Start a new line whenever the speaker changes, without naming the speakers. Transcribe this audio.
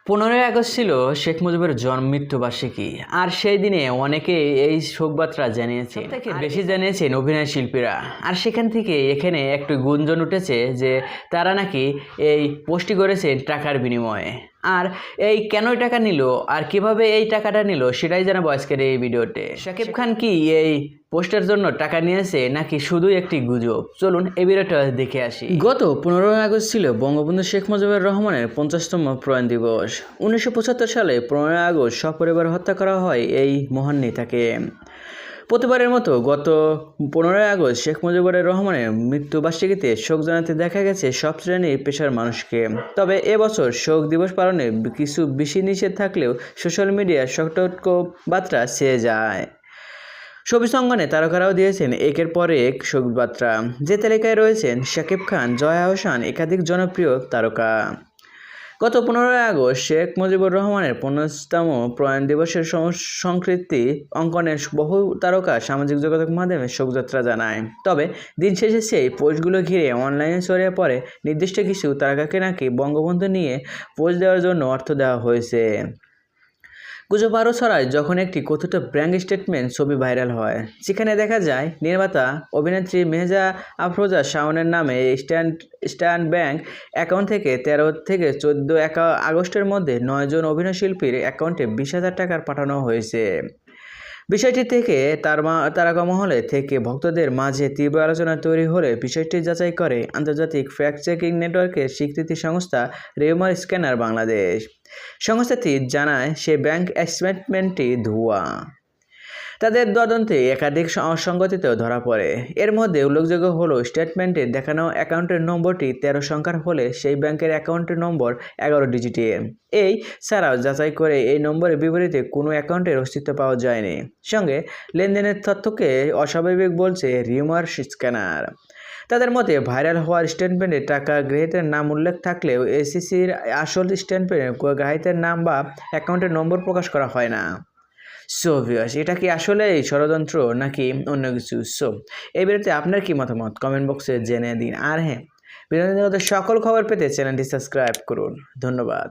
15ই August ছিল শেখ মুজিবের মৃত্যুবার্ষিকী। আর সেই দিনে অনেকে এই শোকবার্তা জানিয়েছে, থেকে বেশি জানিয়েছেন অভিনয় শিল্পীরা। আর সেখান থেকে এখানে একটু গুঞ্জন উঠেছে যে তারা নাকি এই পোস্টটি করেছেন টাকার বিনিময়ে। আর এই কেনই টাকা নিল আর কিভাবে এই টাকাটা নিল সেটাই জানাবো আজকের এই ভিডিওতে। শাকিব খান কি এই পোস্টের জন্য টাকা নিয়েছে নাকি শুধুই একটি গুজব? চলুন এই ভিডিওটা দেখে আসি। গত 15ই আগস্ট ছিল বঙ্গবন্ধু শেখ মুজিবুর রহমানের 50তম প্রয়াণ দিবস। 1975 সালে 15ই আগস্ট সপরিবার হত্যা করা হয় এই মহান নেতাকে। প্রতিবারের মতো গত 15ই আগস্ট শেখ মুজিবুর রহমানের মৃত্যুবার্ষিকীতে শোক জানাতে দেখা গেছে সব শ্রেণীর পেশার মানুষকে। তবে এবছর শোক দিবস পালনে কিছু বেশি নিষেধ থাকলেও সোশ্যাল মিডিয়ায় সতর্ক বার্তা ছেয়ে যায়। ছবি অঙ্গনে তারকারাও দিয়েছেন একের পর এক শোক বার্তা। যে তালিকায় রয়েছেন শাকিব খান, জয়া হোসেন, একাধিক জনপ্রিয় তারকা। গত 15ই আগস্ট শেখ মুজিবুর রহমানের 50তম প্রয়াণ দিবসের সংস্কৃতি অঙ্কনে বহু তারকা সামাজিক যোগাযোগ মাধ্যমে শোকযাত্রা জানায়। তবে দিন শেষে সেই পোস্টগুলো ঘিরে অনলাইনে ছড়িয়ে পড়ে নির্দিষ্ট কিছু তারকাকে নাকি বঙ্গবন্ধু নিয়ে পোস্ট দেওয়ার জন্য অর্থ দেওয়া হয়েছে। গুজব আরও ছড়ায় যখন একটি কথিত ব্যাংক স্টেটমেন্ট ছবি ভাইরাল হয়, যেখানে দেখা যায় নির্মাতা অভিনেত্রী মেহজা আফরোজা শাওনের নামে স্ট্যান্ড ব্যাংক অ্যাকাউন্ট থেকে 13 থেকে 14 আগস্টের মধ্যে 9 জন অভিনয়শিল্পীর অ্যাকাউন্টে 20,000 টাকা পাঠানো হয়েছে। বিষয়টি থেকে তারকা মহলে থেকে ভক্তদের মাঝে তীব্র আলোচনা তৈরি হলে বিষয়টি যাচাই করে আন্তর্জাতিক ফ্যাক্ট চেকিং নেটওয়ার্কের স্বীকৃতি সংস্থা রিউমার স্ক্যানার বাংলাদেশ। সংস্থাটি জানায় সে ব্যাংক স্টেটমেন্টটি ভুয়া। তাদের তদন্তে একাধিক অসঙ্গতিতেও ধরা পড়ে। এর মধ্যে উল্লেখযোগ্য হলো স্টেটমেন্টে দেখানো অ্যাকাউন্টের নম্বরটি 13 সংখ্যার হলে সেই ব্যাংকের অ্যাকাউন্টের নম্বর 11 ডিজিটের। এই ছাড়াও যাচাই করে এই নম্বরের বিপরীতে কোনো অ্যাকাউন্টের অস্তিত্ব পাওয়া যায়নি। সঙ্গে লেনদেনের তথ্যকে অস্বাভাবিক বলছে রিউমার স্ক্যানার। তাদের মতে ভাইরাল হওয়ার স্টেটমেন্টে টাকা গ্রাহকের নাম উল্লেখ থাকলেও এসিসির আসল স্টেটমেন্টে গ্রাহকের নাম বা অ্যাকাউন্টের নম্বর প্রকাশ করা হয় না। সো ভিউয়ার্স, এটা কি আসলে ষড়যন্ত্র নাকি অন্য কিছু? এই ভিডিওতে আপনার কি মতামত কমেন্ট বক্সে জেনে দিন। আর হ্যাঁ, বিনোদনের সকল খবর পেতে চ্যানেলটি সাবস্ক্রাইব করুন। ধন্যবাদ।